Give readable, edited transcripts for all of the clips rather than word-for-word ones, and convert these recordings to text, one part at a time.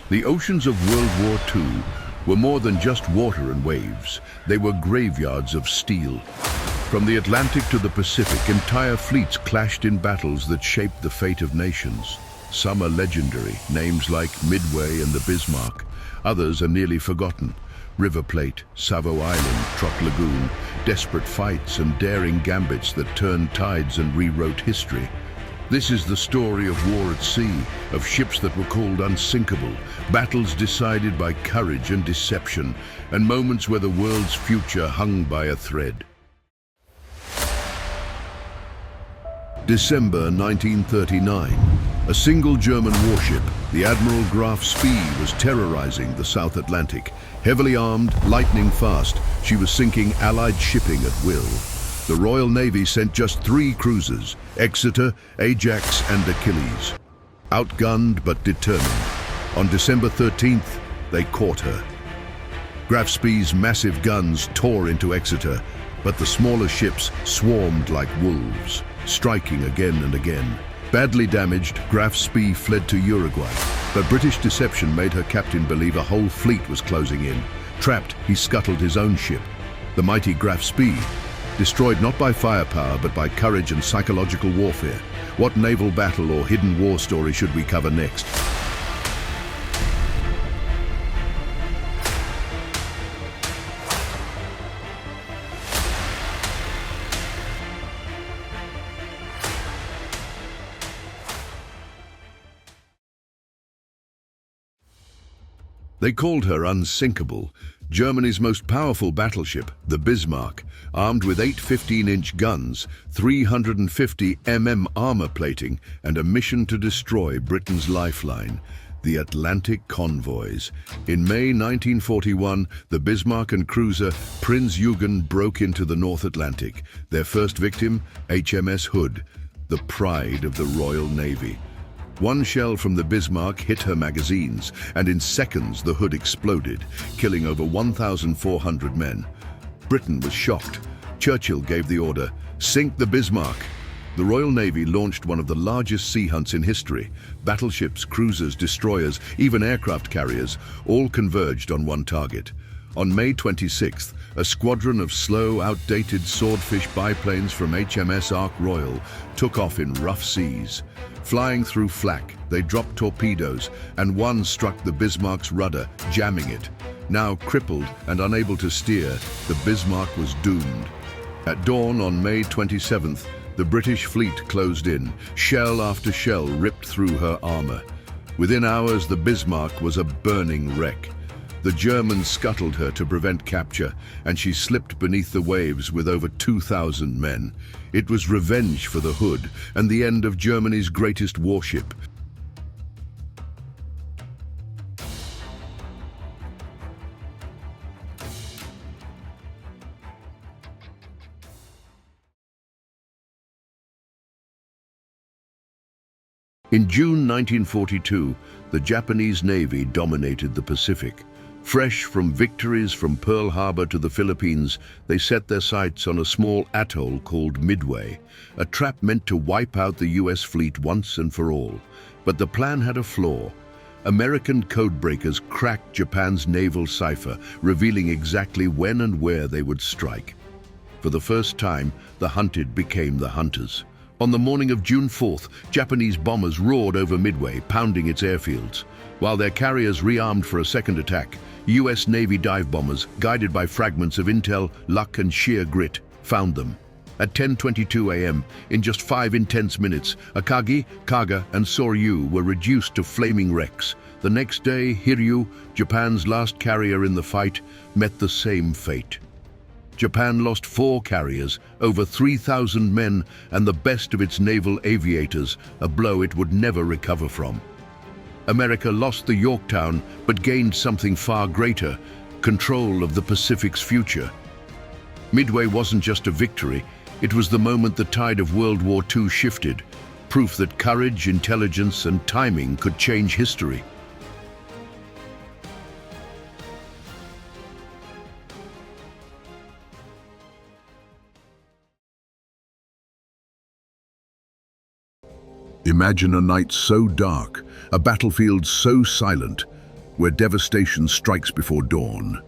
The oceans of World War II were more than just water and waves. They were graveyards of steel. From the Atlantic to the Pacific, entire fleets clashed in battles that shaped the fate of nations. Some are legendary, names like Midway and the Bismarck. Others are nearly forgotten. River Plate, Savo Island, Truk Lagoon, desperate fights and daring gambits that turned tides and rewrote history. This is the story of war at sea, of ships that were called unsinkable, battles decided by courage and deception, and moments where the world's future hung by a thread. December 1939. A single German warship, the Admiral Graf Spee, was terrorizing the South Atlantic. Heavily armed, lightning fast, she was sinking Allied shipping at will. The Royal Navy sent just 3 cruisers, Exeter, Ajax and Achilles. Outgunned but determined. On December 13th, they caught her. Graf Spee's massive guns tore into Exeter, but the smaller ships swarmed like wolves, striking again and again. Badly damaged, Graf Spee fled to Uruguay, but British deception made her captain believe a whole fleet was closing in. Trapped, he scuttled his own ship. The mighty Graf Spee, destroyed not by firepower but by courage and psychological warfare. What naval battle or hidden war story should we cover next? They called her unsinkable. Germany's most powerful battleship, the Bismarck, armed with 8 15-inch guns, 350 armor plating, and a mission to destroy Britain's lifeline, the Atlantic convoys. In May 1941, the Bismarck and cruiser Prinz Eugen broke into the North Atlantic. Their first victim, HMS Hood, the pride of the Royal Navy. One shell from the Bismarck hit her magazines, and in seconds the Hood exploded, killing over 1,400 men. Britain was shocked. Churchill gave the order, "Sink the Bismarck." The Royal Navy launched one of the largest sea hunts in history. Battleships, cruisers, destroyers, even aircraft carriers, all converged on one target. On May 26th, a squadron of slow, outdated swordfish biplanes from HMS Ark Royal took off in rough seas. Flying through flak, they dropped torpedoes, and one struck the Bismarck's rudder, jamming it. Now crippled and unable to steer, the Bismarck was doomed. At dawn on May 27th, the British fleet closed in. Shell after shell ripped through her armor. Within hours, the Bismarck was a burning wreck. The Germans scuttled her to prevent capture, and she slipped beneath the waves with over 2,000 men. It was revenge for the Hood and the end of Germany's greatest warship. In June 1942, the Japanese Navy dominated the Pacific. Fresh from victories from Pearl Harbor to the Philippines, they set their sights on a small atoll called Midway, a trap meant to wipe out the US fleet once and for all. But the plan had a flaw. American codebreakers cracked Japan's naval cipher, revealing exactly when and where they would strike. For the first time, the hunted became the hunters. On the morning of June 4th, Japanese bombers roared over Midway, pounding its airfields. While their carriers rearmed for a second attack, US Navy dive bombers, guided by fragments of intel, luck and sheer grit, found them. At 10:22 a.m., in just 5 intense minutes, Akagi, Kaga and Soryu were reduced to flaming wrecks. The next day, Hiryu, Japan's last carrier in the fight, met the same fate. Japan lost 4 carriers, over 3,000 men, and the best of its naval aviators, a blow it would never recover from. America lost the Yorktown, but gained something far greater, control of the Pacific's future. Midway wasn't just a victory, it was the moment the tide of World War II shifted, proof that courage, intelligence, and timing could change history. Imagine a night so dark, a battlefield so silent, where devastation strikes before dawn.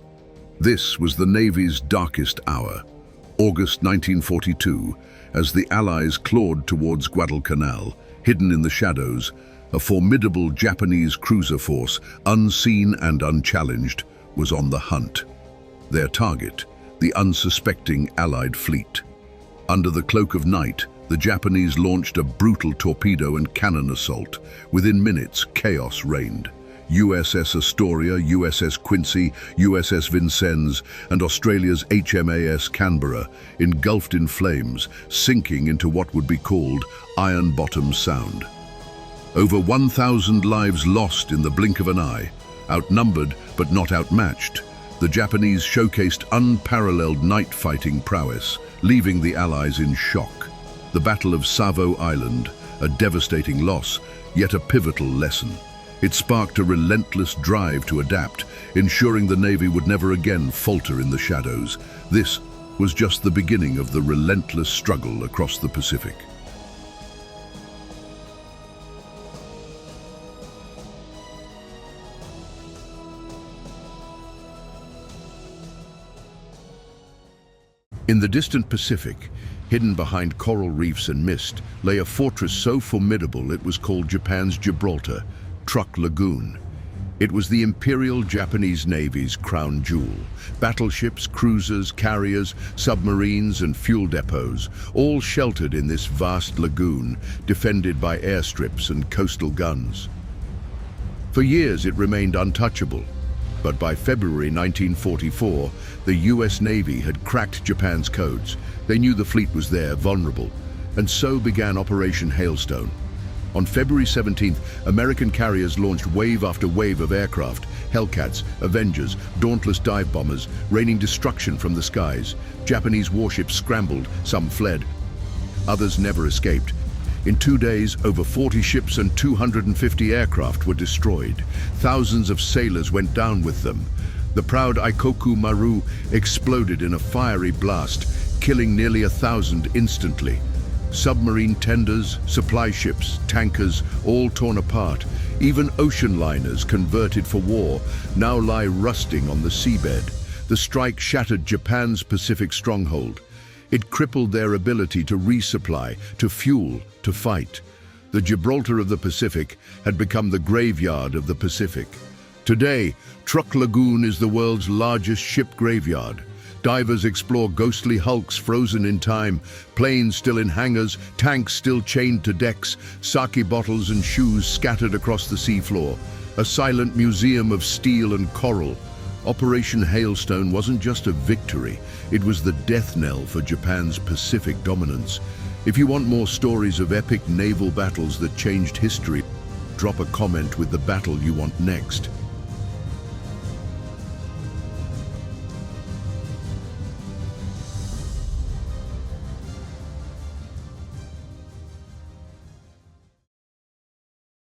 This was the Navy's darkest hour, August 1942, as the Allies clawed towards Guadalcanal, hidden in the shadows. A formidable Japanese cruiser force, unseen and unchallenged, was on the hunt. Their target, the unsuspecting Allied fleet. Under the cloak of night, the Japanese launched a brutal torpedo and cannon assault. Within minutes, chaos reigned. USS Astoria, USS Quincy, USS Vincennes, and Australia's HMAS Canberra, engulfed in flames, sinking into what would be called Iron Bottom Sound. Over 1,000 lives lost in the blink of an eye. Outnumbered but not outmatched, the Japanese showcased unparalleled night-fighting prowess, leaving the Allies in shock. The Battle of Savo Island, a devastating loss, yet a pivotal lesson. It sparked a relentless drive to adapt, ensuring the Navy would never again falter in the shadows. This was just the beginning of the relentless struggle across the Pacific. In the distant Pacific, hidden behind coral reefs and mist, lay a fortress so formidable it was called Japan's Gibraltar, Truk Lagoon. It was the Imperial Japanese Navy's crown jewel. Battleships, cruisers, carriers, submarines, and fuel depots, all sheltered in this vast lagoon, defended by airstrips and coastal guns. For years it remained untouchable, but by February 1944, the US Navy had cracked Japan's codes. They knew the fleet was there, vulnerable, and so began Operation Hailstone. On February 17th, American carriers launched wave after wave of aircraft, Hellcats, Avengers, dauntless dive bombers, raining destruction from the skies. Japanese warships scrambled, some fled, others never escaped. In 2 days, over 40 ships and 250 aircraft were destroyed. Thousands of sailors went down with them. The proud Ikoku Maru exploded in a fiery blast, killing nearly 1,000 instantly. Submarine tenders, supply ships, tankers, all torn apart. Even ocean liners converted for war now lie rusting on the seabed. The strike shattered Japan's Pacific stronghold. It crippled their ability to resupply, to fuel, to fight. The Gibraltar of the Pacific had become the graveyard of the Pacific. Today, Truk Lagoon is the world's largest ship graveyard. Divers explore ghostly hulks frozen in time, planes still in hangars, tanks still chained to decks, sake bottles and shoes scattered across the seafloor. A silent museum of steel and coral. Operation Hailstone wasn't just a victory, it was the death knell for Japan's Pacific dominance. If you want more stories of epic naval battles that changed history, drop a comment with the battle you want next.